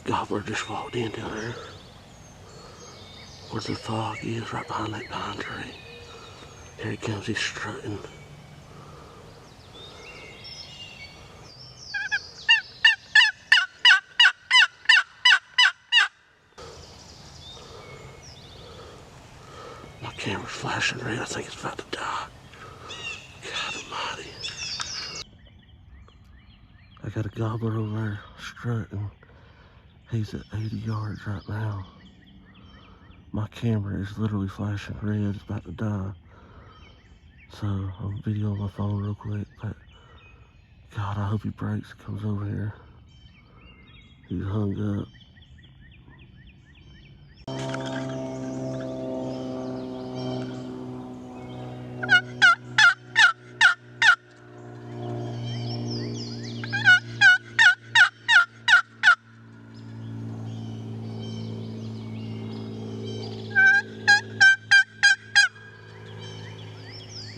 Gobbler just walked in down there. Where the fog is, right behind that pine tree. Here he comes, he's strutting. My camera's flashing red, I think it's about to die. God almighty. I got a gobbler over there strutting. He's at 80 yards right now. My camera is literally flashing red, it's about to die. So I'm videoing my phone real quick, but God, I hope he breaks and comes over here. He's hung up.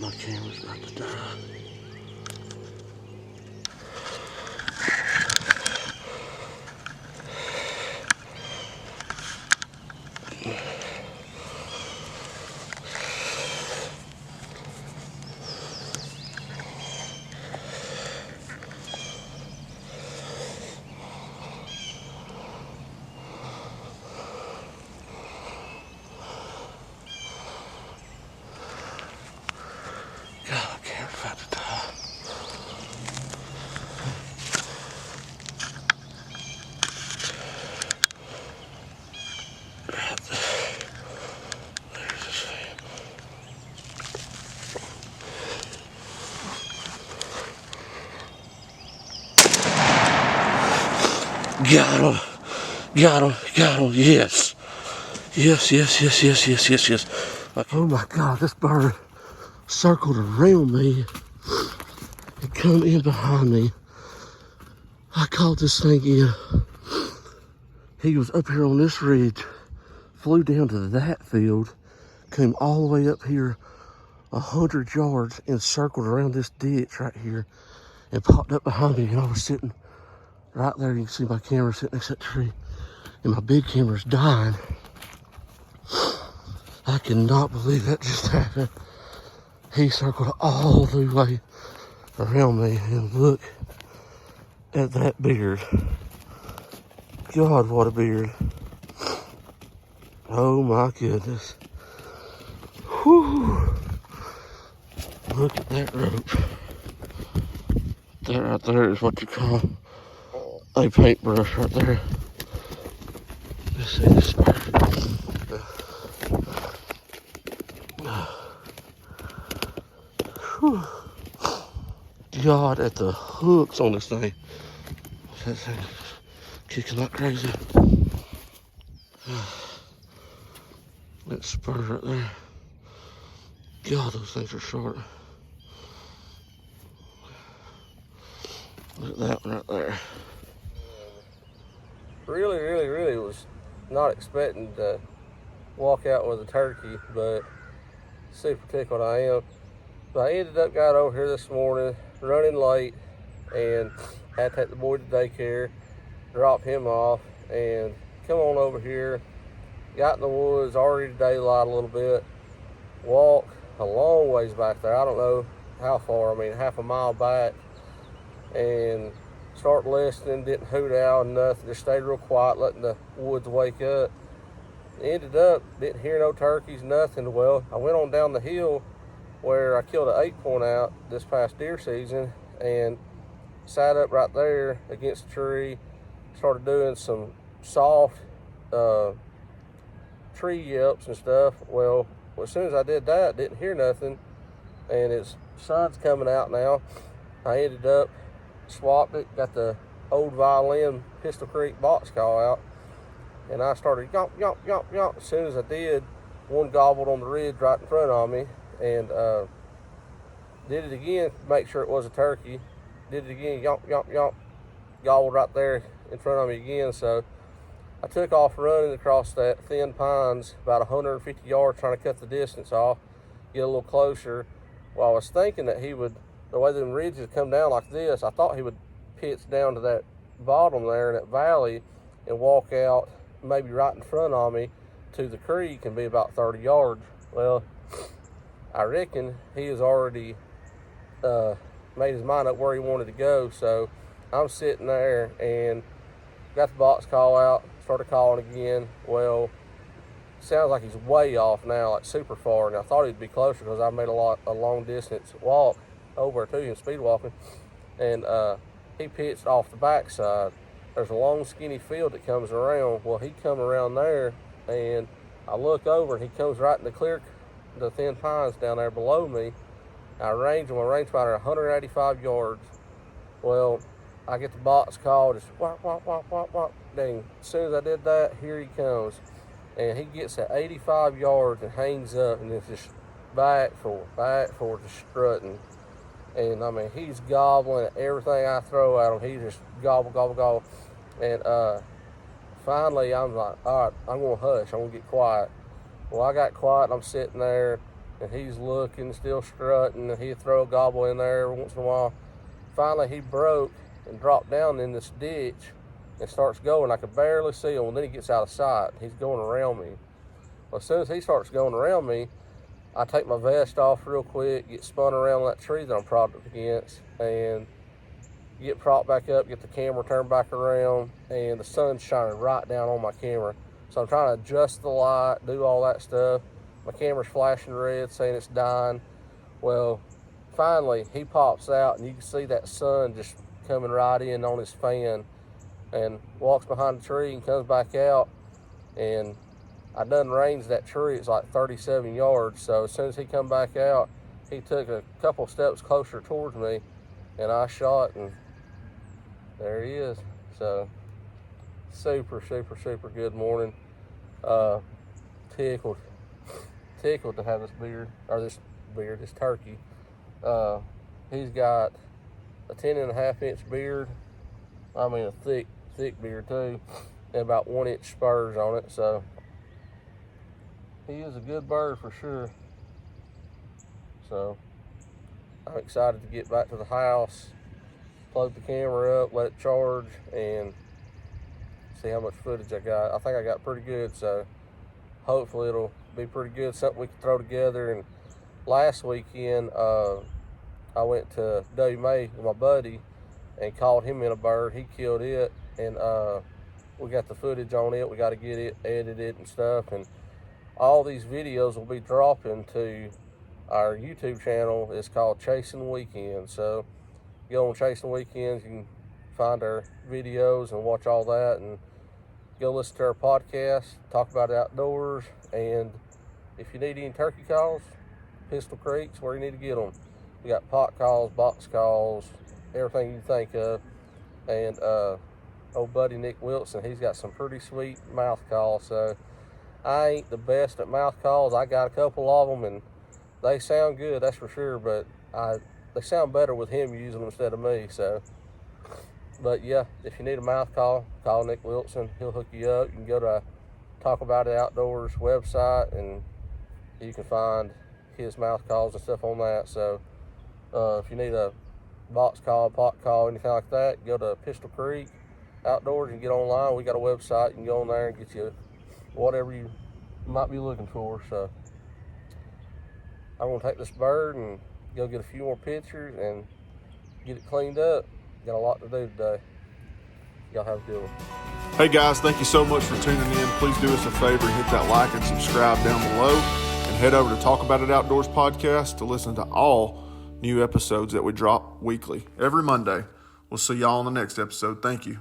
My camera's about to die. Got him, yes. Yes. Like, oh my God, this bird circled around me and come in behind me. I caught this thing in. He was up here on this ridge, flew down to that field, came all the way up here 100 yards and circled around this ditch right here and popped up behind me, and I was sitting right there. You can see my camera sitting next to that tree, and my big camera's dying. I cannot believe that just happened. He circled all the way around me, and look at that beard. God, what a beard. Oh my goodness. Whew. Look at that rope. That right there is what you call a paintbrush right there. Let's see this bird. God, at the hooks on this thing. That thing kicking like crazy. That spur right there. God, those things are short. Look at that one right there. Really was not expecting to walk out with a turkey, but super tickled I am. But I ended up got over here this morning, running late, and had to take the boy to daycare, drop him off, and come on over here. Got in the woods, already daylight a little bit, walked a long ways back there. I don't know how far, I mean half a mile back, and start listening, didn't hoot out and nothing, just stayed real quiet, letting the woods wake up. Ended up, didn't hear no turkeys, nothing. Well, I went on down the hill where I killed an 8-point out this past deer season, and sat up right there against the tree, started doing some soft tree yelps and stuff. Well, as soon as I did that, didn't hear nothing, and its sun's coming out now. I ended up swapped it, got the old violin Pistol Creek box call out, and I started yomp, yomp, yomp, yomp. As soon as I did, one gobbled on the ridge right in front of me, and did it again, make sure it was a turkey. Did it again, yomp, yomp, yomp, gobbled right there in front of me again. So I took off running across that thin pines about 150 yards, trying to cut the distance off, get a little closer. Well, I was thinking that he would, the way them ridges come down like this, I thought he would pitch down to that bottom there in that valley and walk out maybe right in front of me to the creek and be about 30 yards. Well, I reckon he has already made his mind up where he wanted to go. So I'm sitting there and got the box call out, started calling again. Well, sounds like he's way off now, like super far. And I thought he'd be closer because I made a long distance walk over to him, speed walking. And he pitched off the backside. There's a long skinny field that comes around. Well, he come around there, and I look over and he comes right in the thin pines down there below me. I range him, my range finder 185 yards. Well, I get the box call, just whop, whop, whop, whop, whop. Dang, as soon as I did that, here he comes. And he gets at 85 yards and hangs up, and it's just back forward, just strutting. And I mean, he's gobbling at everything I throw at him. He just gobble, gobble, gobble. And finally, I'm like, all right, I'm going to hush. I'm going to get quiet. Well, I got quiet, and I'm sitting there, and he's looking, still strutting, and he'd throw a gobble in there every once in a while. Finally, he broke and dropped down in this ditch and starts going. I could barely see him, and then he gets out of sight. He's going around me. Well, as soon as he starts going around me, I take my vest off real quick, get spun around that tree that I'm propped up against, and get propped back up, get the camera turned back around, and the sun's shining right down on my camera. So I'm trying to adjust the light, do all that stuff. My camera's flashing red, saying it's dying. Well, finally, he pops out, and you can see that sun just coming right in on his fan, and walks behind the tree and comes back out. And I done ranged that tree. It's like 37 yards. So as soon as he come back out, he took a couple steps closer towards me, and I shot, and there he is. So super, super, super good morning. Tickled to have this turkey. He's got a 10.5-inch beard. I mean, a thick beard too, and about 1-inch spurs on it. So he is a good bird for sure. So I'm excited to get back to the house, plug the camera up, let it charge, and see how much footage I got. I think I got pretty good, so hopefully it'll be pretty good, something we can throw together. And last weekend, I went to W. with my buddy and caught him in a bird. He killed it, and we got the footage on it. We got to get it edited and stuff, and all these videos will be dropping to our YouTube channel. It's called Chasing Weekends. So go on Chasing Weekends, you can find our videos and watch all that, and go listen to our podcast, talk about outdoors. And if you need any turkey calls, Pistol Creek's where you need to get them. We got pot calls, box calls, everything you think of. And old buddy Nick Wilson, he's got some pretty sweet mouth calls. So I ain't the best at mouth calls. I got a couple of them, and they sound good, that's for sure, but they sound better with him using them instead of me. So, but yeah, if you need a mouth call, call Nick Wilson. He'll hook you up. You can go to Talk About It Outdoors website, and you can find his mouth calls and stuff on that. So if you need a box call, pot call, anything like that, go to Pistol Creek Outdoors and get online. We got a website. You can go on there and get you whatever you might be looking for. So I'm gonna take this bird and go get a few more pictures and get it cleaned up. Got a lot to do today. Y'all have a good one. Hey guys, thank you so much for tuning in. Please do us a favor and hit that like and subscribe down below, and head over to Talk About It Outdoors podcast to listen to all new episodes that we drop weekly every Monday. We'll see y'all on the next episode. Thank you.